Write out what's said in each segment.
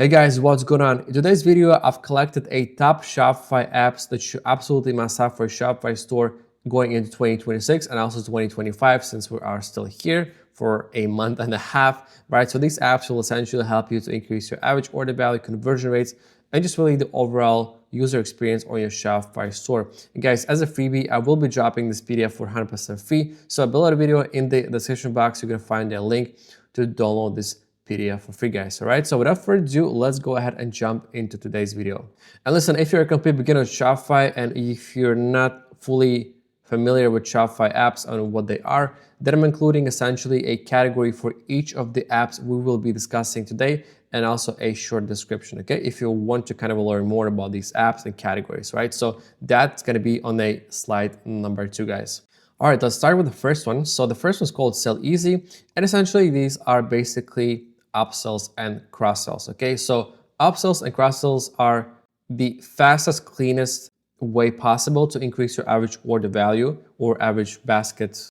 Hey guys, what's going on? In today's video, I've collected a top Shopify apps that you absolutely must have for a Shopify store going into 2026 and also 2025, since we are still here for a month and a half, right? So these apps will essentially help you to increase your average order value, conversion rates, and just really the overall user experience on your Shopify store. And guys, as a freebie, I will be dropping this PDF for 100% free. So below the video in the description box, you're gonna find a link to download this PDF for free, guys. All right, so without further ado, let's go ahead and jump into today's video. And listen, if you're a complete beginner with Shopify and if you're not fully familiar with Shopify apps and what they are, then I'm including essentially a category for each of the apps we will be discussing today, and also a short description, okay? If you want to kind of learn more about these apps and categories, right? So that's gonna be on a slide number 2, guys. All right, let's start with the first one. So the first one's called Sell Easy, and essentially these are basically upsells and cross-sells, okay? So upsells and cross-sells are the fastest, cleanest way possible to increase your average order value or average basket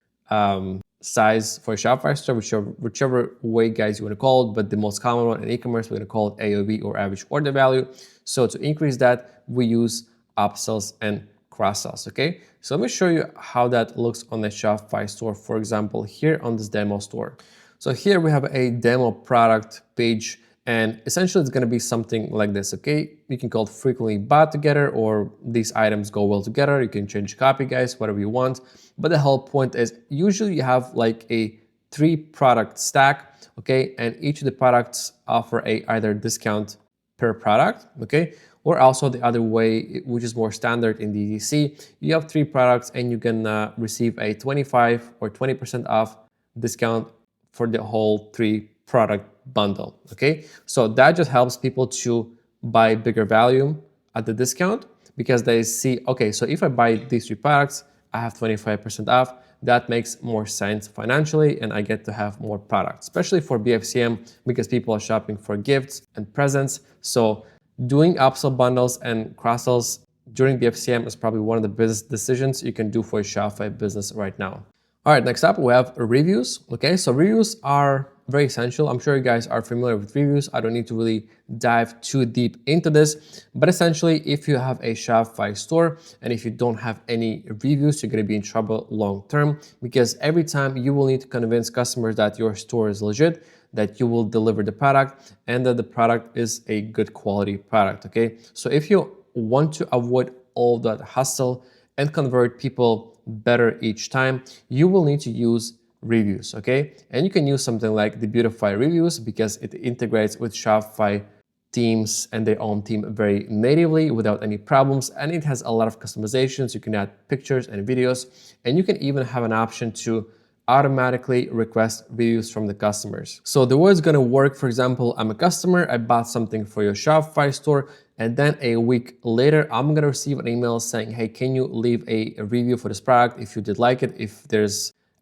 size for a Shopify store, whichever way, guys, you want to call it. But the most common one in e-commerce, we're going to call it AOV, or average order value. So to increase that, we use upsells and cross-sells, okay? So let me show you how that looks on the Shopify store. For example, here on this demo store. So here we have a demo product page, and essentially it's going to be something like this, okay? You can call it frequently bought together, or these items go well together. You can change copy, guys, whatever you want. But the whole point is usually you have like a 3 product stack, okay? And each of the products offer a either discount per product, okay? Or also the other way, which is more standard in DTC, you have 3 products and you can receive a 25 or 20% off discount for the whole 3 product bundle, okay? So that just helps people to buy bigger volume at the discount, because they see, okay, so if I buy these 3 products, I have 25% off. That makes more sense financially, and I get to have more products, especially for BFCM, because people are shopping for gifts and presents. So doing upsell bundles and cross-sells during BFCM is probably one of the biggest decisions you can do for a Shopify business right now. All right, next up we have reviews. Okay, so reviews are very essential. I'm sure you guys are familiar with reviews. I don't need to really dive too deep into this, but essentially if you have a Shopify store and if you don't have any reviews, you're gonna be in trouble long term, because every time you will need to convince customers that your store is legit, that you will deliver the product, and that the product is a good quality product, okay? So if you want to avoid all that hustle and convert people better each time, you will need to use reviews, okay? And you can use something like the Beautify Reviews, because it integrates with Shopify teams and their own team very natively without any problems, and it has a lot of customizations. You can add pictures and videos, and you can even have an option to automatically request reviews from the customers. So the way it's gonna work, for example, I'm a customer, I bought something for your Shopify store, and then a week later, I'm gonna receive an email saying, hey, can you leave a review for this product if you did like it, if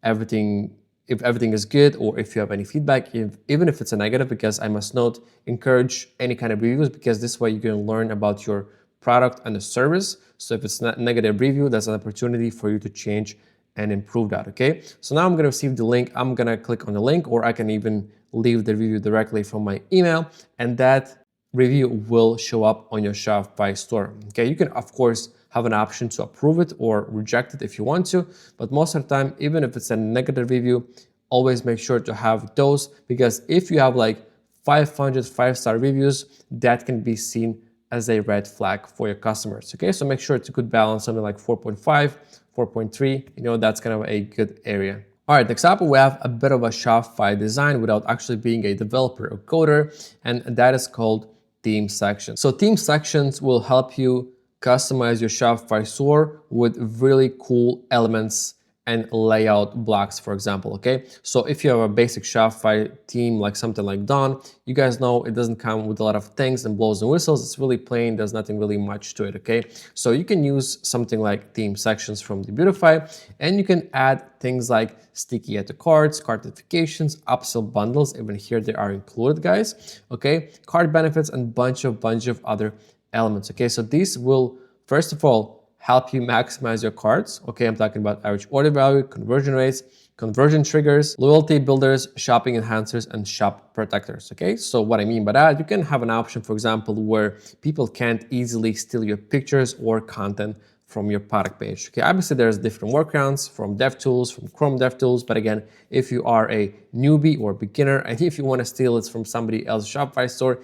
everything is good, or if you have any feedback, even if it's a negative, because I must not encourage any kind of reviews, because this way you can learn about your product and the service. So if it's not negative review, that's an opportunity for you to change and improve that, okay? So now I'm gonna receive the link. I'm gonna click on the link, or I can even leave the review directly from my email, and that review will show up on your Shopify store, okay? You can, of course, have an option to approve it or reject it if you want to, but most of the time, even if it's a negative review, always make sure to have those, because if you have like 500 5-star reviews, that can be seen as a red flag for your customers, okay? So make sure it's a good balance, something like 4.5, 4.3, you know, that's kind of a good area. All right, next up, we have a bit of a Shopify design without actually being a developer or coder, and that is called theme sections. So theme sections will help you customize your Shopify store with really cool elements and layout blocks, for example, okay? So if you have a basic Shopify theme, like something like Dawn, you guys know it doesn't come with a lot of things and blows and whistles. It's really plain, there's nothing really much to it, okay? So you can use something like theme sections from the Beautify, and you can add things like sticky add to carts, cart notifications, upsell bundles, even here they are included, guys, okay? Cart benefits, and bunch of other elements, okay? So these will, first of all, help you maximize your carts, okay? I'm talking about average order value, conversion rates, conversion triggers, loyalty builders, shopping enhancers, and shop protectors, okay? So what I mean by that, you can have an option, for example, where people can't easily steal your pictures or content from your product page, okay? Obviously, there's different workarounds from DevTools, from Chrome DevTools, but again, if you are a newbie or beginner, and if you want to steal it from somebody else's Shopify store,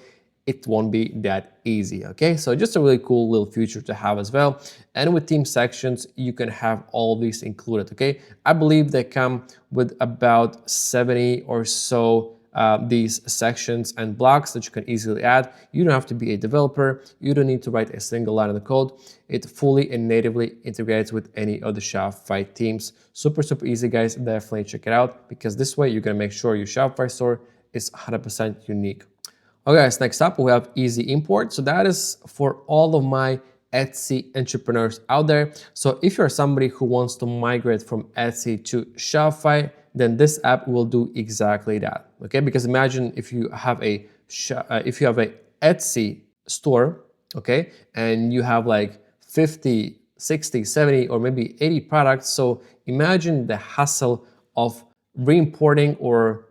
it won't be that easy, okay? So just a really cool little feature to have as well. And with theme sections, you can have all these included, okay? I believe they come with about 70 or so these sections and blocks that you can easily add. You don't have to be a developer. You don't need to write a single line of the code. It fully and natively integrates with any of the Shopify themes. Super, super easy, guys. Definitely check it out, because this way you're gonna make sure your Shopify store is 100% unique. Okay, guys, next up we have easy import. So that is for all of my Etsy entrepreneurs out there. So if you're somebody who wants to migrate from Etsy to Shopify, then this app will do exactly that. Okay, because imagine if you have a Etsy store, okay, and you have like 50, 60, 70, or maybe 80 products. So imagine the hassle of re-importing or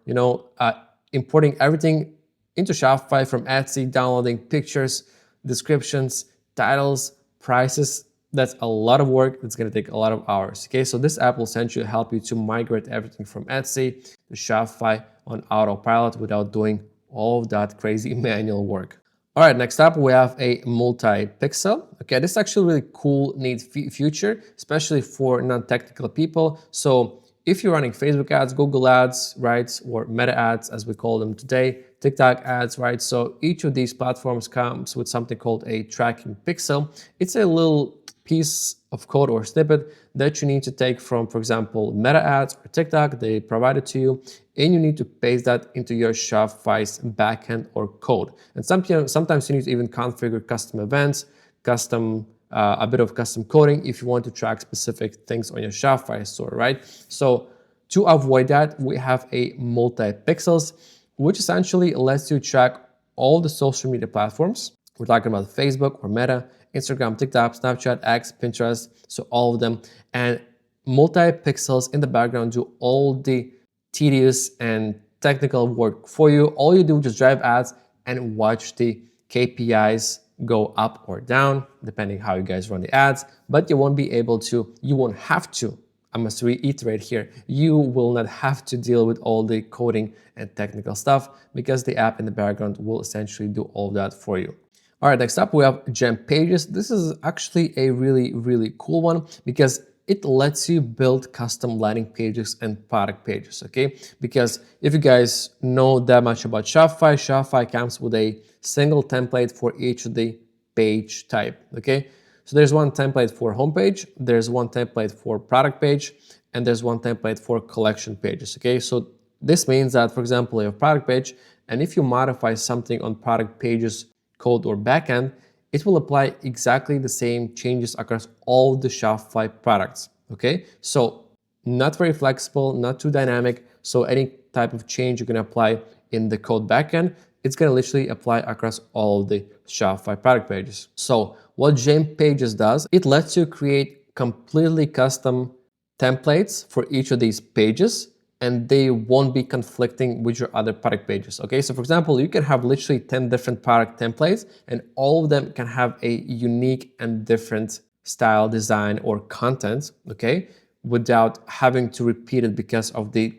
importing everything into Shopify from Etsy, downloading pictures, descriptions, titles, prices. That's a lot of work. It's going to take a lot of hours. Okay, so this app will essentially help you to migrate everything from Etsy to Shopify on autopilot without doing all of that crazy manual work. All right, next up we have a multi-pixel. Okay, this is actually a really cool, neat feature, especially for non-technical people. So if you're running Facebook ads, Google ads, right, or Meta ads, as we call them today, TikTok ads, right? So each of these platforms comes with something called a tracking pixel. It's a little piece of code or snippet that you need to take from, for example, Meta ads or TikTok. They provide it to you, and you need to paste that into your Shopify's backend or code. And sometimes you need to even configure custom events, a bit of custom coding if you want to track specific things on your Shopify store, right? So to avoid that, we have a multi-pixels, which essentially lets you track all the social media platforms. We're talking about Facebook or Meta, Instagram, TikTok, Snapchat, X, Pinterest, so all of them. And multi-pixels in the background do all the tedious and technical work for you. All you do is just drive ads and watch the KPIs go up or down, depending how you guys run the ads, but you won't have to, I must reiterate here, you will not have to deal with all the coding and technical stuff, because the app in the background will essentially do all of that for you. All right, next up we have Gem Pages. This is actually a really, really cool one, because it lets you build custom landing pages and product pages, okay? Because if you guys know that much about Shopify, Shopify comes with a single template for each of the page type, okay? So there's one template for homepage, there's one template for product page, and there's one template for collection pages, okay? So this means that, for example, you have product page, and if you modify something on product pages code or backend, it will apply exactly the same changes across all the Shopify products, okay? So not very flexible, not too dynamic. So any type of change you can apply in the code backend, it's gonna literally apply across all of the Shopify product pages. So what Gem Pages does, it lets you create completely custom templates for each of these pages, and they won't be conflicting with your other product pages, okay? So for example, you can have literally 10 different product templates, and all of them can have a unique and different style, design, or content, okay? Without having to repeat it because of the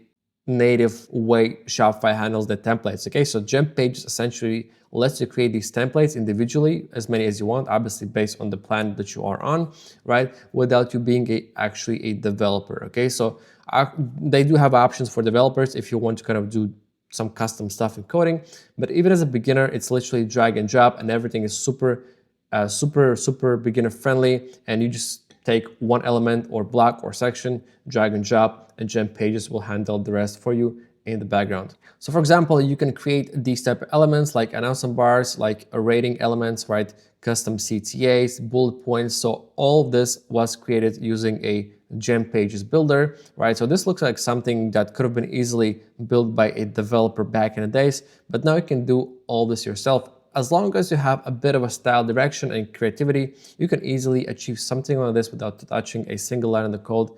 native way Shopify handles the templates, okay? So Gem Pages essentially lets you create these templates individually, as many as you want, obviously based on the plan that you are on, right? Without you being actually a developer, okay? So they do have options for developers if you want to kind of do some custom stuff in coding, but even as a beginner, it's literally drag and drop, and everything is super beginner friendly, and you just take one element or block or section, drag and drop, and Gem Pages will handle the rest for you in the background. So for example, you can create these type of elements like announcement bars, like a rating elements, right? Custom CTAs, bullet points. So all of this was created using a Gem Pages builder, right? So this looks like something that could have been easily built by a developer back in the days, but now you can do all this yourself. As long as you have a bit of a style direction and creativity, you can easily achieve something like this without touching a single line of the code,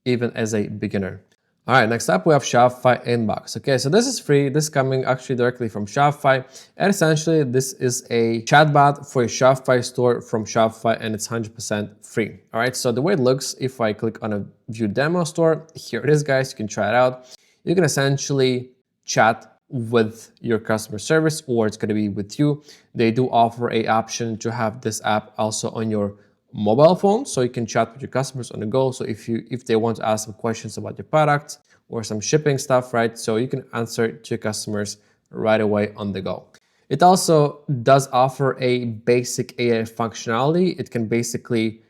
even as a beginner. All right, next up we have Shopify Inbox. Okay, so this is free. This is coming actually directly from Shopify. And essentially, this is a chatbot for a Shopify store from Shopify, and it's 100% free. All right, so the way it looks, if I click on a view demo store, here it is, guys. You can try it out. You can essentially chat with your customer service, or it's going to be with you. They do offer a option to have this app also on your mobile phone, so you can chat with your customers on the go. So if they want to ask some questions about your product or some shipping stuff, right, so you can answer to your customers right away on the go. It also does offer a basic AI functionality. It can basically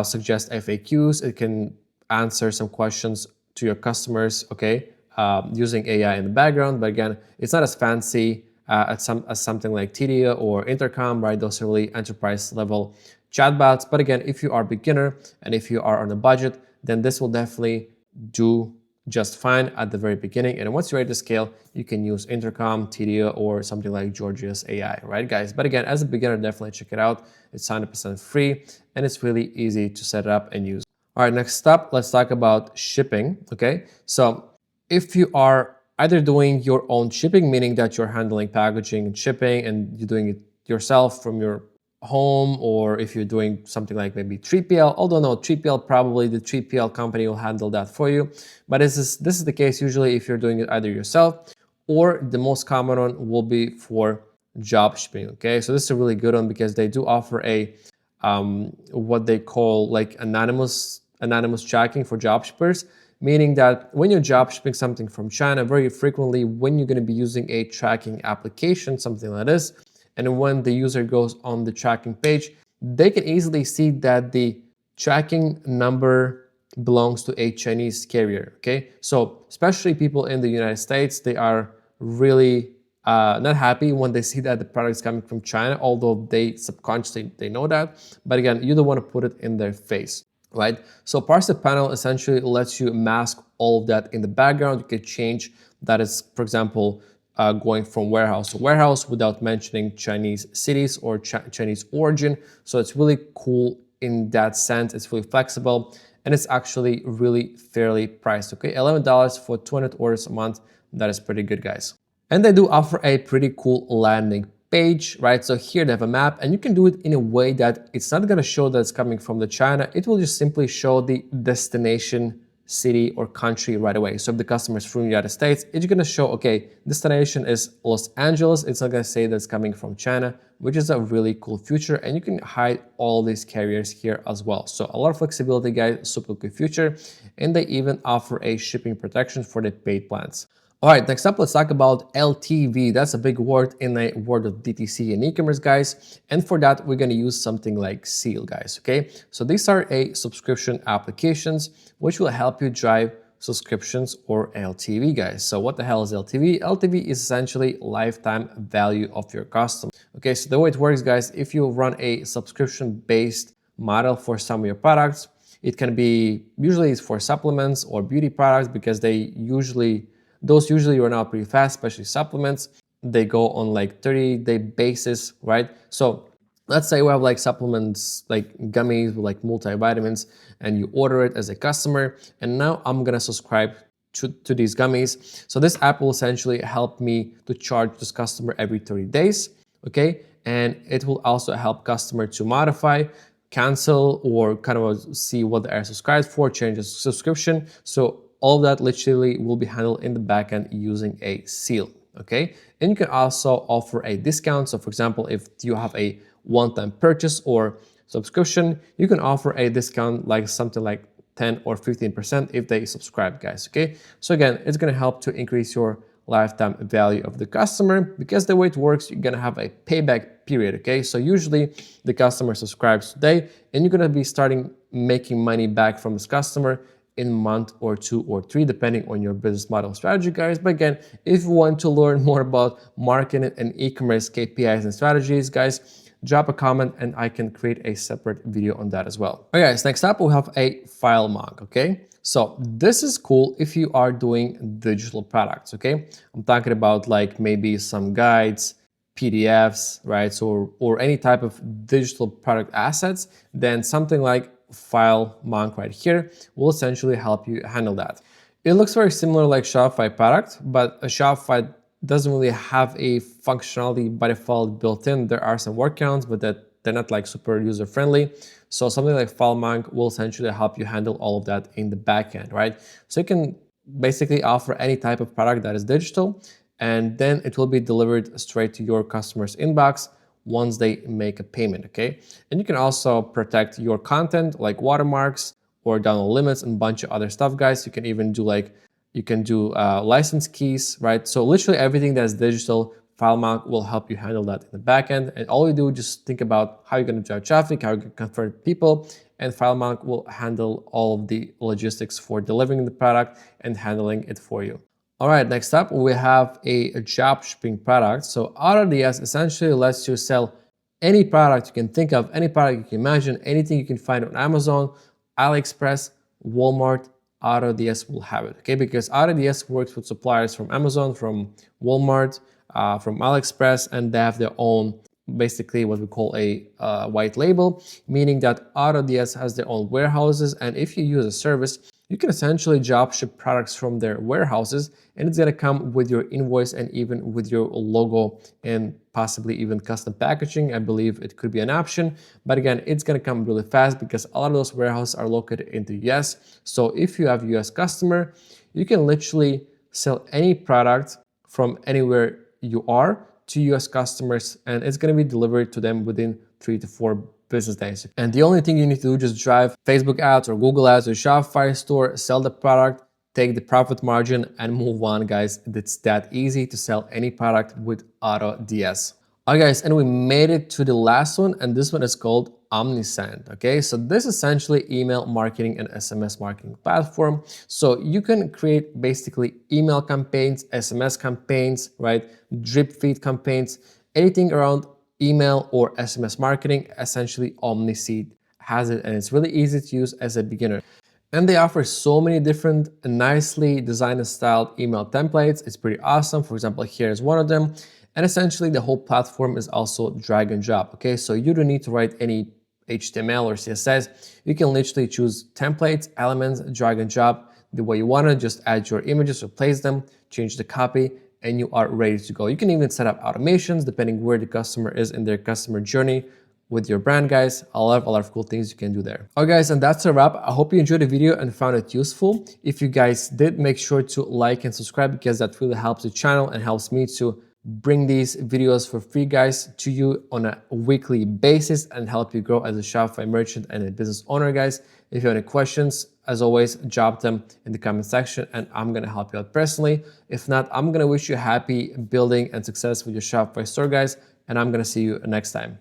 suggest FAQs. It can answer some questions to your customers, okay, using AI in the background. But again, it's not as fancy as something like Tedia or Intercom, right? Those are really enterprise level chatbots. But again, if you are a beginner and if you are on a budget, then this will definitely do just fine at the very beginning. And once you're ready to scale, you can use Intercom, Tedia, or something like Georgia's AI, right, guys? But again, as a beginner, definitely check it out. It's 100% free, and it's really easy to set up and use. All right, next up, let's talk about shipping, okay? So if you are either doing your own shipping, meaning that you're handling packaging and shipping and you're doing it yourself from your home, or if you're doing something like maybe 3PL, although no, 3PL, probably the 3PL company will handle that for you. But this is the case usually if you're doing it either yourself, or the most common one will be for job shipping, okay? So this is a really good one because they do offer a what they call like anonymous tracking for job shippers, meaning that when you're job shipping something from China, very frequently when you're going to be using a tracking application, something like this, and when the user goes on the tracking page, they can easily see that the tracking number belongs to a Chinese carrier, okay? So especially people in the United States, they are really not happy when they see that the product is coming from China, although they subconsciously, they know that. But again, you don't want to put it in their face, right? So Parset Panel essentially lets you mask all of that in the background. You can change that is, for example, going from warehouse to warehouse without mentioning Chinese cities or Chinese origin. So it's really cool in that sense. It's really flexible, and it's actually really fairly priced, okay? $11 for 200 orders a month. That is pretty good, guys. And they do offer a pretty cool landing page, right? So here they have a map, and you can do it in a way that it's not gonna show that it's coming from the China. It will just simply show the destination city or country right away. So if the customer is from the United States, it's gonna show, okay, destination is Los Angeles. It's not gonna say that's coming from China, which is a really cool feature. And you can hide all these carriers here as well. So a lot of flexibility, guys, super cool feature. And they even offer a shipping protection for the paid plans. All right, next up, let's talk about LTV. That's a big word in the world of DTC and e-commerce, guys. And for that, we're gonna use something like Seal, guys, okay? So these are subscription applications, which will help you drive subscriptions or LTV, guys. So what the hell is LTV? LTV is essentially lifetime value of your customer. Okay, so the way it works, guys, if you run a subscription-based model for some of your products, it can be, usually it's for supplements or beauty products, because those usually run out pretty fast, especially supplements. They go on like 30-day basis, right? So let's say we have like supplements, like gummies with like multivitamins, and you order it as a customer, and now I'm gonna subscribe to these gummies. So this app will essentially help me to charge this customer every 30 days, okay? And it will also help customer to modify, cancel, or kind of see what they are subscribed for, change the subscription. So all of that literally will be handled in the backend using a Seal, okay? And you can also offer a discount. So for example, if you have a one-time purchase or subscription, you can offer a discount like something like 10 or 15% if they subscribe, guys, okay? So again, it's gonna help to increase your lifetime value of the customer, because the way it works, you're gonna have a payback period, okay? So usually the customer subscribes today, and you're gonna be starting making money back from this customer in a month or 2 or 3, depending on your business model strategy, guys. But again, if you want to learn more about marketing and e-commerce KPIs and strategies, guys, drop a comment and I can create a separate video on that as well. All right, guys, next up we have a FileMonk, okay? So this is cool if you are doing digital products, okay? I'm talking about like maybe some guides, PDFs, right? So, or any type of digital product assets, then something like FileMonk right here will essentially help you handle that. It looks very similar like Shopify product, but a Shopify doesn't really have a functionality by default built in. There are some workarounds, but they're not like super user friendly. So something like FileMonk will essentially help you handle all of that in the backend, right? So you can basically offer any type of product that is digital, and then it will be delivered straight to your customer's inbox once they make a payment, okay? And you can also protect your content like watermarks or download limits and a bunch of other stuff, guys. You can even do license keys, right? So literally everything that's digital, FileMonk will help you handle that in the backend. And all you do, just think about how you're going to drive traffic, how you're going to convert people, and FileMonk will handle all of the logistics for delivering the product and handling it for you. All right, next up, we have a drop shipping product. So AutoDS essentially lets you sell any product you can think of, any product you can imagine, anything you can find on Amazon, AliExpress, Walmart, AutoDS will have it, okay? Because AutoDS works with suppliers from Amazon, from Walmart, from AliExpress, and they have their own, basically what we call a white label, meaning that AutoDS has their own warehouses, and if you use a service, you can essentially drop ship products from their warehouses, and it's gonna come with your invoice and even with your logo and possibly even custom packaging. I believe it could be an option, but again, it's gonna come really fast because a lot of those warehouses are located in the US. So if you have a US customer, you can literally sell any product from anywhere you are to US customers, and it's gonna be delivered to them within 3 to 4 business days. And the only thing you need to do, just drive Facebook ads or Google ads or Shopify store, sell the product, take the profit margin, and move on, guys. It's that easy to sell any product with AutoDS. All right, guys, and we made it to the last one, and this one is called Omnisend, okay? So this is essentially email marketing and SMS marketing platform. So you can create basically email campaigns, SMS campaigns, right? Drip feed campaigns, anything around email or SMS marketing. Essentially Omnisend has it, and it's really easy to use as a beginner. And they offer so many different nicely designed and styled email templates. It's pretty awesome. For example, here is one of them. And essentially the whole platform is also drag and drop, okay? So you don't need to write any HTML or CSS. You can literally choose templates, elements, drag and drop the way you want to. Just add your images, replace them, change the copy, and you are ready to go. You can even set up automations depending where the customer is in their customer journey with your brand, guys. A lot of cool things you can do there. All right, guys, and that's a wrap. I hope you enjoyed the video and found it useful. If you guys did, make sure to like and subscribe because that really helps the channel and helps me to bring these videos for free, guys, to you on a weekly basis and help you grow as a Shopify merchant and a business owner, guys. If you have any questions, as always, drop them in the comment section and I'm gonna help you out personally. If not, I'm gonna wish you happy building and success with your Shopify store, guys, and I'm gonna see you next time.